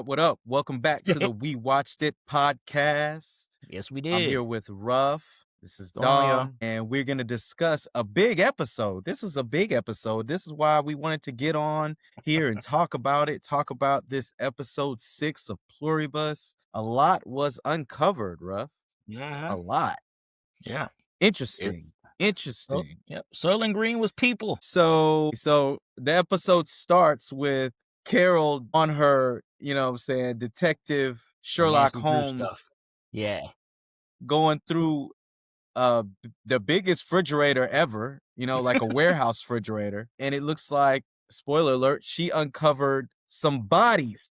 What up? Welcome back to the We Watched It podcast. Yes, we I'm did. here with Ruff. This is Going on, y'all. Dom, and we're going to discuss a big episode. This was a big episode. This is why we wanted to get on here and talk about it, talk about this episode 6 of Pluribus. A lot was uncovered, Ruff. A lot. Yeah. Interesting. So, Interesting. yep. Soylent Green was people. So the episode starts with Carol on her, Detective Sherlock Glancing through Holmes stuff. Yeah. going through the biggest refrigerator ever, like a warehouse refrigerator. And it looks like, spoiler alert, she uncovered some bodies.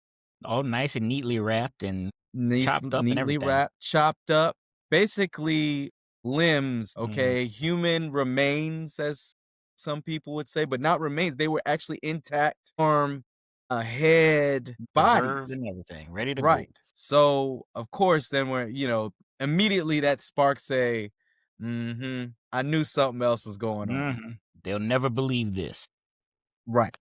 All nice and neatly wrapped and chopped up and Neatly everything. wrapped, chopped up, basically limbs, Mhm. okay? Human remains, as some people would say, but not remains. They were actually intact, arm, head, Preserved bodies. and everything. Ready to Right. go. So, of course, then immediately that sparks I knew something else was going on. Mhm. They'll never believe this. Right.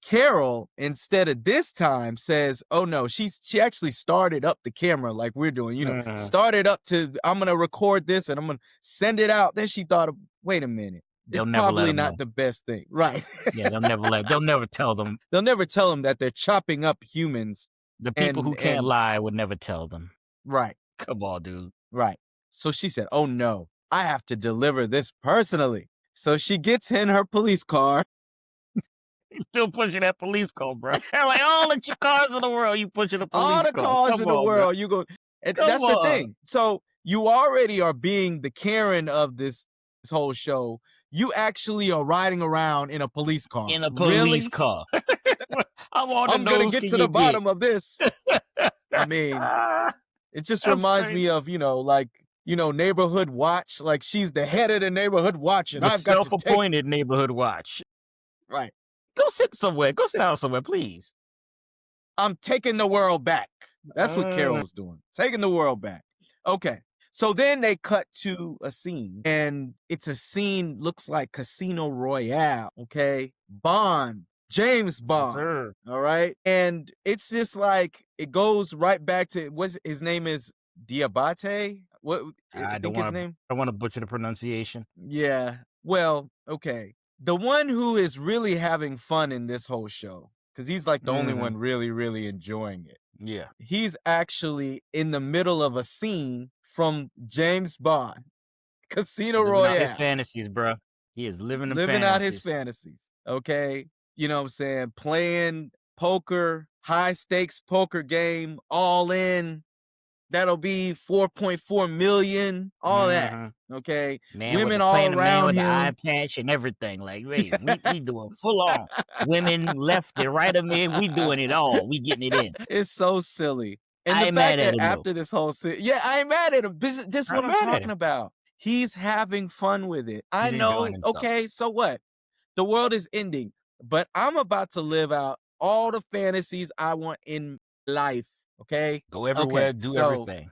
Carol, instead of this time, says, oh no, she actually started up the camera like we're doing, started up I'm going to record this and I'm going to send it out. Then she thought, wait a minute, it's They'll never let probably them not know. the best thing. Right. Yeah, they'll never tell them. They'll never tell them that they're chopping up humans. The people who can't lie would never tell them. Right. Come on, dude. Right. So she said, oh no, I have to deliver this personally. So she gets in her police car. Still pushing that police car, bro. Like all the cars in the world, you pushing a police car. All the cars Come in the on, world, bro. you go. And Come that's the on. thing. So you already are being the Karen of this whole show. You actually are riding around in a police car. In a police car. I'm going to get to the bottom of this. I mean, it just reminds me of, neighborhood watch. Like she's the head of the neighborhood watch. And The I've got to self-appointed neighborhood watch. Right. Go sit somewhere. Go sit down somewhere, please. I'm taking the world back. That's what Carol was doing. Taking the world back. Okay. So then they cut to a scene, and it's a scene, looks like Casino Royale, okay? Bond, James Bond, all right? And it's just like, it goes right back to, his name is Diabaté? What, I think his name? I don't want to butcher the pronunciation. Yeah. Well, okay. The one who is really having fun in this whole show, because he's like the only one really, really enjoying it. Yeah. He's actually in the middle of a scene from James Bond, Casino Royale. Living out his fantasies, bro. He is living out his fantasies. Okay. You know what I'm saying? Playing poker, high stakes poker game, all in. That'll be 4.4 million, all that. Okay. Man, women all around him. The eye patch and everything. Like, wait, we doing full on. Women left and right of me, we doing it all. We getting it in. It's so silly. And the fact that after this whole yeah, I ain't mad at him. This is what I'm talking about. He's having fun with it. I know. Okay, so what? The world is ending, but I'm about to live out all the fantasies I want in life. Okay. Go everywhere, do everything.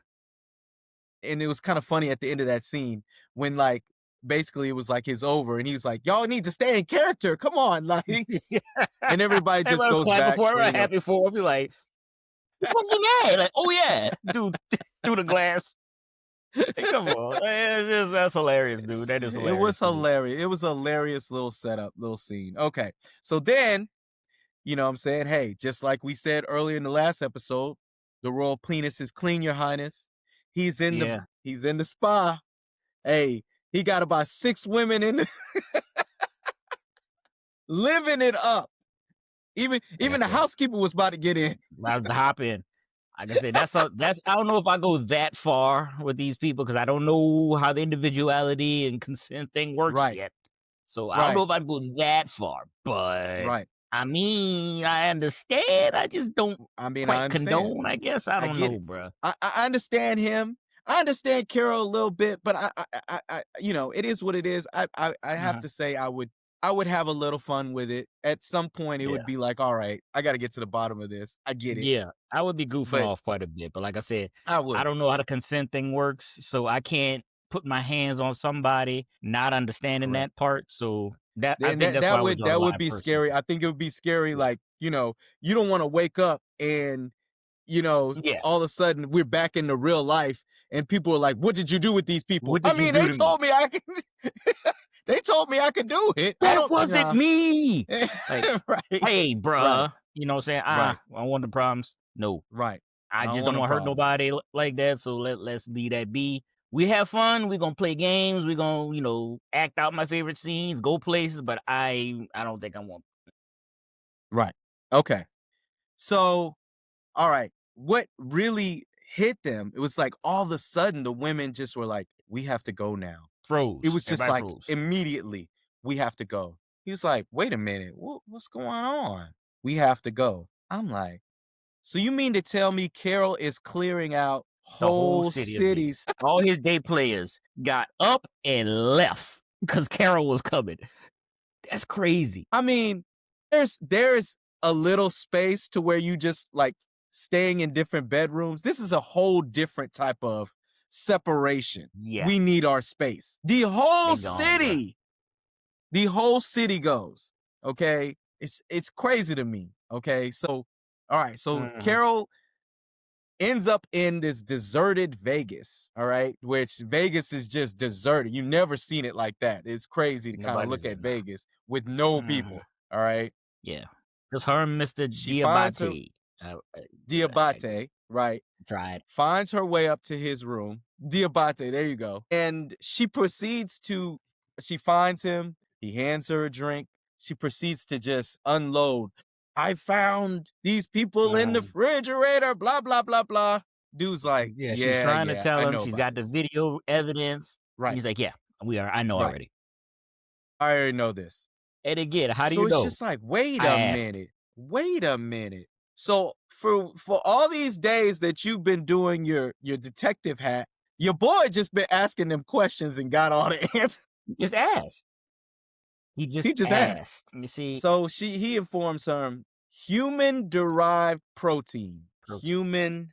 And it was kind of funny at the end of that scene when, like, basically it was like it's over, and he was like, "Y'all need to stay in character. Come on!" Like, and everybody just goes back. Happy for him. Be like, "What's the name?" Like, "Oh yeah, dude, through the glass." Hey, come on, that's hilarious, dude. That is hilarious. It was hilarious. It was a hilarious little setup, little scene. Okay, so then, you know what I'm saying? Hey, just like we said earlier in the last episode, the royal penis is clean, Your Highness. He's in the spa. Hey, he got about 6 women in the living it up. Even the housekeeper was about to get in. About to hop in. Like I said, that's I don't know if I go that far with these people, because I don't know how the individuality and consent thing works yet. So I don't know if I go that far, but I mean, I understand. I just don't quite condone, I guess. I don't know, bro. I understand him. I understand Carol a little bit, but I it is what it is. I have to say I would have a little fun with it. At some point, it would be like, all right, I got to get to the bottom of this. I get it. Yeah, I would be goofing off quite a bit. But like I said, I don't know how the consent thing works, so I can't put my hands on somebody not understanding that part. So I Then think that's why I would draw the that would line be scary. personally. I think it would be scary, Yeah. like, you don't wanna wake up and, Yeah. all of a sudden we're back into real life and people are like, "What did you do with these people?" What I did you mean, do they to me? told me I can they told me I could do it. I That don't wasn't nah. me. Like, Right. hey, Right. bruh. You know what I'm saying? Right. I want the problems. No. Right. I I don't just want don't no want to hurt problems. nobody like that. So let's leave that be. We have fun. We're gonna play games. We're gonna, act out my favorite scenes, go places, but I don't think I want. Right. Okay. So, all right. What really hit them, it was like all of a sudden the women just were like, "We have to go now." It Froze. was just Everybody like froze. immediately, "We have to go." He was like, "Wait a minute. What's going on? We have to go." I'm like, "So you mean to tell me Carol is clearing out The whole whole city of cities?" niggas. All his day players got up and left because Carol was coming. That's crazy. I mean, there's a little space to where you just like staying in different bedrooms. This is a whole different type of separation. Yeah, We need our space. they gone, bro. The whole city goes. Okay? It's crazy to me. Okay? So all right, so Hmm. Carol ends up in this deserted Vegas, all right? Which Vegas is just deserted. You never seen it like that. It's crazy to kind of Nobody's look there at now. Vegas with no Hmm. people, all right? Yeah, just her and Mister She finds her Diabaté. I Diabate, right? tried. Finds her way up to his room. Diabate, there you go. And she finds him, he hands her a drink. She proceeds to just unload. I found these people in the Mhm. refrigerator, blah, blah, blah, blah. Dude's like, Yeah, she's yeah, trying to yeah, tell I him know she's about got the this. video evidence. And Right, he's like, "Yeah, I know right. already." I already know this. And again, how do you So it's know? just like, wait I a asked. minute. Wait a minute. So for all these days that you've been doing your detective hat, your boy just been asking them questions and got all the answers. Just asked. He He just just asked. asked. You see, So he informs her human-derived protein. protein.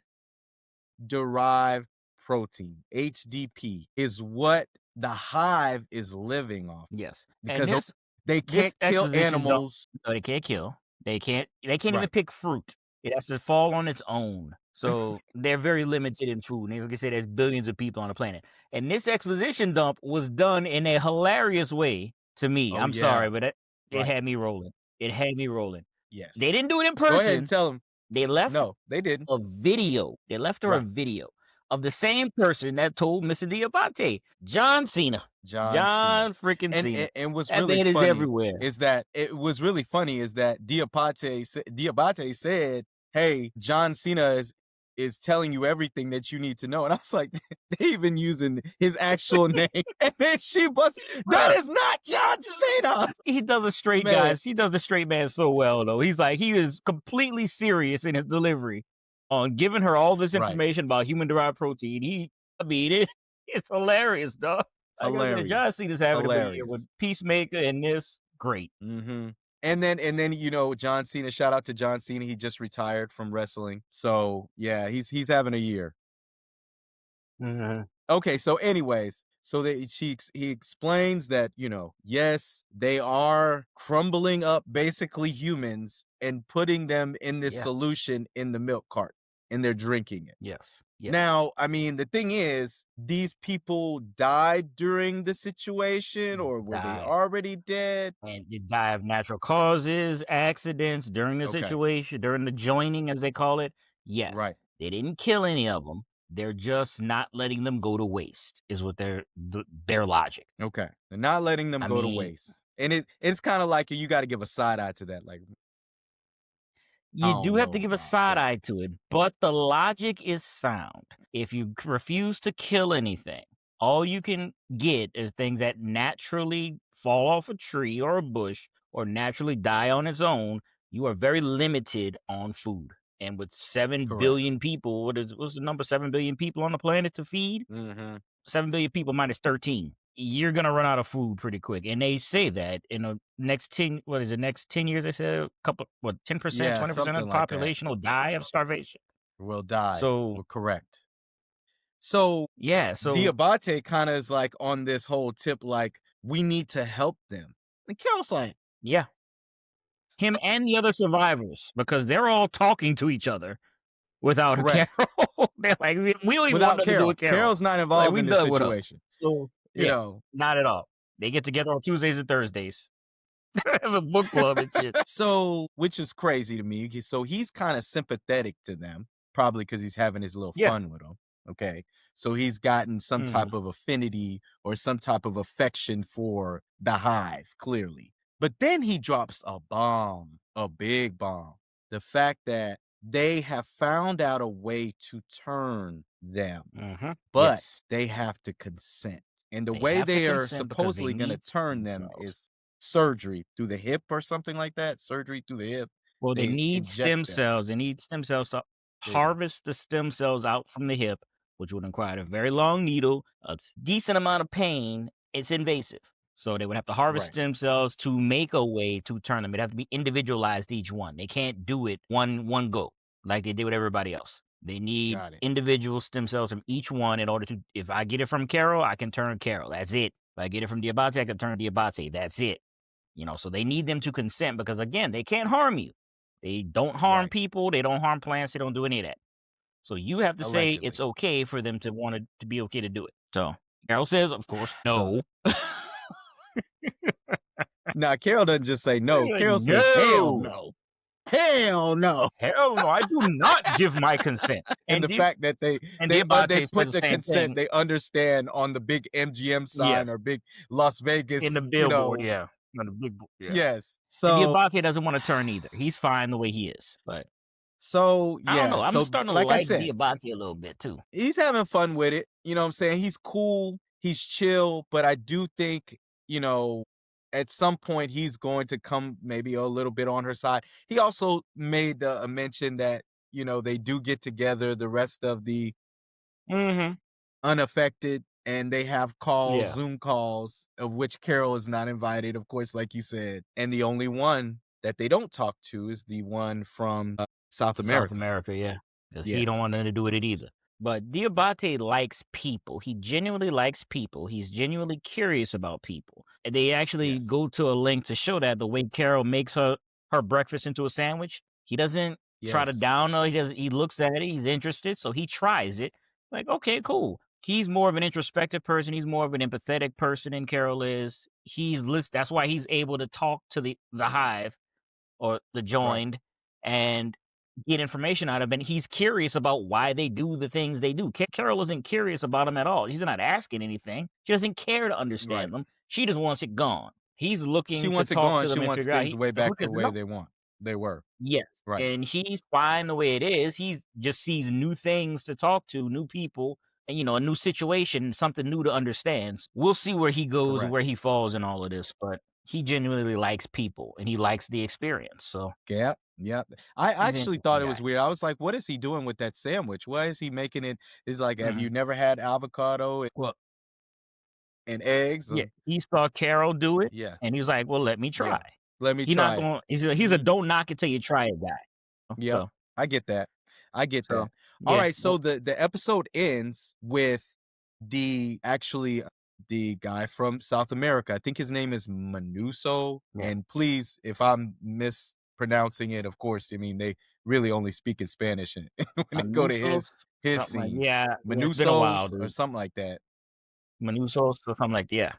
Human-derived protein, HDP, is what the hive is living off Yes, and because they this can't kill exposition don't. animals. No, they can't kill. They can't even Right. pick fruit. It has to fall on its own. So they're very limited in food. And like I said, there's billions of people on the planet. And this exposition dump was done in a hilarious way to me. Oh I'm sorry, yeah. but it Right. had me rolling. It had me rolling. Yes. They didn't do it in Go ahead and person. tell them. They left No, they didn't. a video. They left her a Right. video of the same person that told Mr. Diabate, John Cena. John Cena. John freaking Cena. And what's That really man is funny everywhere. is that Diabate said, "Hey, John Cena is telling you everything that you need to know." And I was like, they even using his actual name. And then that Bruh, is not John Cena. he does a straight Man, guys. He does the straight man so well though. He is completely serious in his delivery on giving her all this right. information about human-derived protein. I mean, it's hilarious, dog. Like I said, John Hilarious. Cena's having a good year with Hilarious. Peacemaker and this. Great. Mm-hmm. And then John Cena. Shout out to John Cena. He just retired from wrestling, so yeah, he's having a year. Mhm. Okay, so anyways, so he explains that yes, they are crumbling up basically humans and putting them in this Yeah. solution in the milk cart, and they're drinking it. Yes. Yes. Now, I mean, the thing is, these people died during the situation, or were they Died. already dead? And you die of natural causes, accidents during the Okay, situation, during the joining, as they call it. Yes, right. they didn't kill any of them. They're just not letting them go to waste, is what their logic. Okay. They're not letting them I go to mean, waste. And it's kind of like you got to give a side eye to that. Like, I you do don't have to know give a about side that. eye to it, but the logic is sound. If you refuse to kill anything, all you can get is things that naturally fall off a tree or a bush or naturally die on its own. You are very limited on food. And with 7 Correct. billion people, what's the number? 7 billion people on the planet to feed? Mm-hmm. 7 billion people minus 13. You're gonna run out of food pretty quick. And they say that in the next 10, what is it, next 10 years, they said a couple, what, 10%, Yeah, 20% of something the like that. population will die of starvation. Will die. So We're correct. So yeah, so Diabate kind of is like on this whole tip, like we need to help them. And Carol's like, Yeah. Him and the other survivors, because they're all talking to each other without a Carol. correct. They're like, we don't even want Without nothing to do Carol. with Carol. Carol's not Like, involved we in this done with her. situation. So You yeah, know, not at all. They get together on Tuesdays and Thursdays. Have a book club and shit. so which is crazy to me. So he's kind of sympathetic to them, probably because he's having his little Yeah. fun with them. Okay. So he's gotten some type of affinity or some type of affection for the Hive, clearly. But then he drops a bomb, a big bomb. The fact that they have found out a way to turn them, but Yes. they have to consent. And the They way have to they are consent because they supposedly going to need turn them themselves. is surgery through the hip or something like that. Surgery through the hip. Well, they They need inject stem them. cells. They need stem cells to There you go. harvest the stem cells out from the hip, which would require a very long needle, a decent amount of pain. It's invasive. So they would have to harvest Right. stem cells to make a way to turn them. It'd have to be individualized each one. They can't do it one go like they did with everybody else. They need Got it. individual stem cells from each one in order to, if I get it from Carol, I can turn Carol. That's it. If I get it from Diabaté, I can turn Diabaté. That's it. So they need them to consent because again, they can't harm you. They don't harm Right. people. They don't harm plants. They don't do any of that. So you have to say it's Allegedly. okay for them to want to be okay to do it. So Carol says, of course, So no. now Carol doesn't just say no. Like, Carol says, hell no, no. Hell no. hell no, I do not give my consent. And the fact that they Diabate said put the the same consent, thing. they understand on the big MGM sign Yes, or big Las in the Vegas, billboard, yeah, on the big, yeah. yes. And So Diabate doesn't want to turn either. He's fine the way he is, but I don't yeah. know. I'm So starting to like I like said, Diabate a little bit too. he's having fun with it. You know what I'm saying? He's cool, he's chill, but I do think, at some point he's going to come maybe a little bit on her side. He also made a mention that, they do get together, the rest of the Mm-hmm. unaffected, and they have calls, Yeah, Zoom calls, of which Carol is not invited, of course, like you said. And the only one that they don't talk to is the one from South South America. America, yeah, because he don't Yes. want nothing to do with it either. But Diabate likes people. He genuinely likes people. He's genuinely curious about people. And they actually Yes. go to a link to show that the way Carol makes her breakfast into a sandwich. He doesn't try to Yes. down her. He doesn't. He looks at it. He's interested, so he tries it. Like, okay, cool. He's more of an introspective person. He's more of an empathetic person than Carol is. That's why he's able to talk to the Hive or the Right. joined and get information out of it. And he's curious about why they do the things they do. Carol isn't curious about them at all. She's not asking anything. She doesn't care to Right. understand them. She just wants it gone. He's She looking to wooks it talk gone. to She them and wants figure out things way if we back the could way know. they were. Yes. Right. And he's fine the way it is. He just sees new things to talk to, new people, and a new situation, something new to understand. We'll see where he goes, where Correct. he falls in all of this, but he genuinely likes people and he likes the experience. So Yep. Yep. I he's an actually interesting thought it guy. was weird. I was like, what is he doing with that sandwich? Why is he making it? It's like, have Mhm. you never had avocado Well, and eggs? yeah, he saw Carol do it, Yeah. and he was like, "Well, let me Yeah. try." Let me He not try it. going. He's a don't knock it till you try it guy. Yep. So I get that. I get so that. All yeah. right. So the episode ends with the guy from South America. I think his name is Manouso. Yeah. And please, if I'm mispronouncing it, of course, I mean they really only speak in Spanish when they go to Manousos, his something like scene. yeah. It's been a while, Manousos or dude. something like that. Manousos or something like yeah.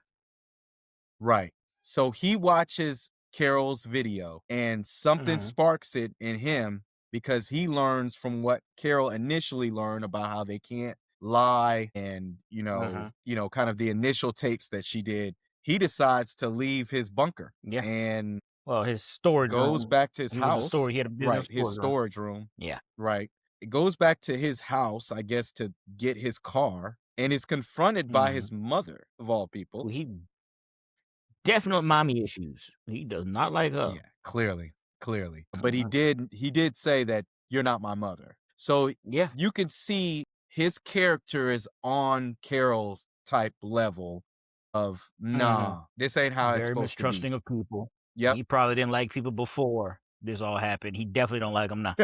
Right. So he watches Carol's video and something Mhm. sparks it in him because he learns from what Carol initially learned about how they can't lie and, Mhm. kind of the initial tapes that she did. He decides to leave his bunker Yeah. and Well, his storage goes room. back to his He was a house. store. He had a business Right, his storage room. storage room. Yeah. Right. It goes back to his house, I guess, to get his car and is confronted by Mhm. his mother, of all people. Well, he definite mommy issues. He does not like her. Yeah, clearly, clearly. But he Mhm. did say that you're not my mother. So Yeah. you can see his character is on Carol's type level of Mhm. nah, this ain't how it's Very supposed to be. mistrusting of people. Yep. He probably didn't like people before this all happened. He definitely don't like them now.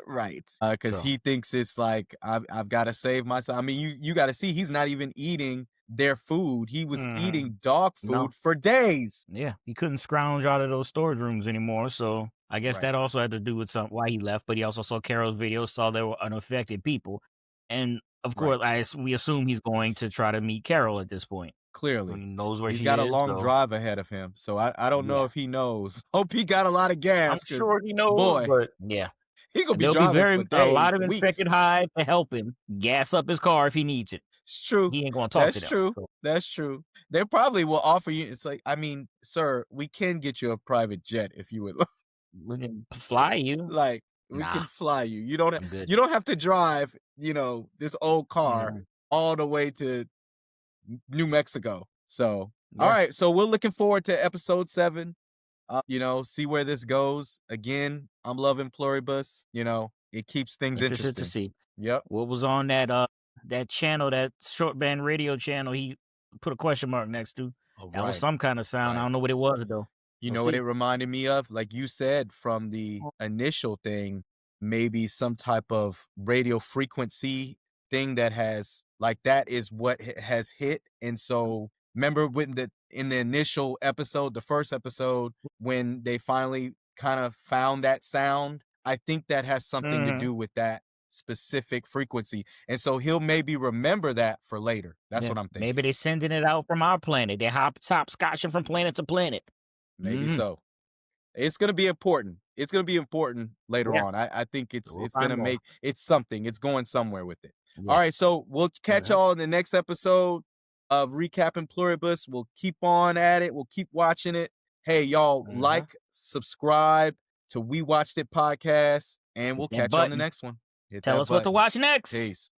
Right. Because So he thinks it's like I've got to save myself. I mean, you got to see he's not even eating their food. He was Mhm. eating dog No. food for days. Yeah, he couldn't scrounge out of those storage rooms anymore, so I guess Right. that also had to do with why he left, but he also saw Carol's video, saw there were unaffected people, and, of Right. course, we assume he's going to try to meet Carol at this point. Clearly. He knows where He's she got a is, long so drive ahead of him. So I don't know yeah. if he knows. Hope he got a lot of I'm gas because sure he knows, boy, but yeah. he gonna And be there'll be driving for a lot days, of infected weeks. Hive to help him gas up his car if he needs it. It's true. He ain't gonna talk That's to them, true. so That's true. They probably will offer you. It's like, I mean, sir, we can get you a private jet if you would we can fly you. like. We Nah, can fly you. I'm good. You don't have to drive, this old car Mhm. all the way to New Mexico. So, all Yeah, right. So we're looking forward to episode 7. See where this goes. Again, I'm loving Pluribus. It keeps things interested to interesting. see. Yep. What was on that channel, that short band radio channel he put a question mark next to? Oh, That was right. some kind of sound. I Right. don't know what it was though. You We'll know what it see. reminded me of? Like you said, from the initial thing, maybe some type of radio frequency thing that has like that is what has hit. And so remember when in the initial episode, the first episode, when they finally kind of found that sound, I think that has something to Mhm. do with that specific frequency. And so he'll maybe remember that for later. That's Yeah, what I'm maybe thinking. they sending it out from our planet. They hopscotching from planet to planet. Maybe Mhm. so. It's gonna be important. It's gonna be important later Yeah, on. I think we'll it's find gonna more. make it's something. It's going somewhere with it. All Yeah. right, so we'll catch Mhm. y'all in the next episode of recapping Pluribus. We'll keep on at it. We'll keep watching it. Hey, y'all, Mhm. like, subscribe to We Watched It podcast, and we'll Hit that catch you on the button. next one. Hit Tell that us what to button. watch next. Peace.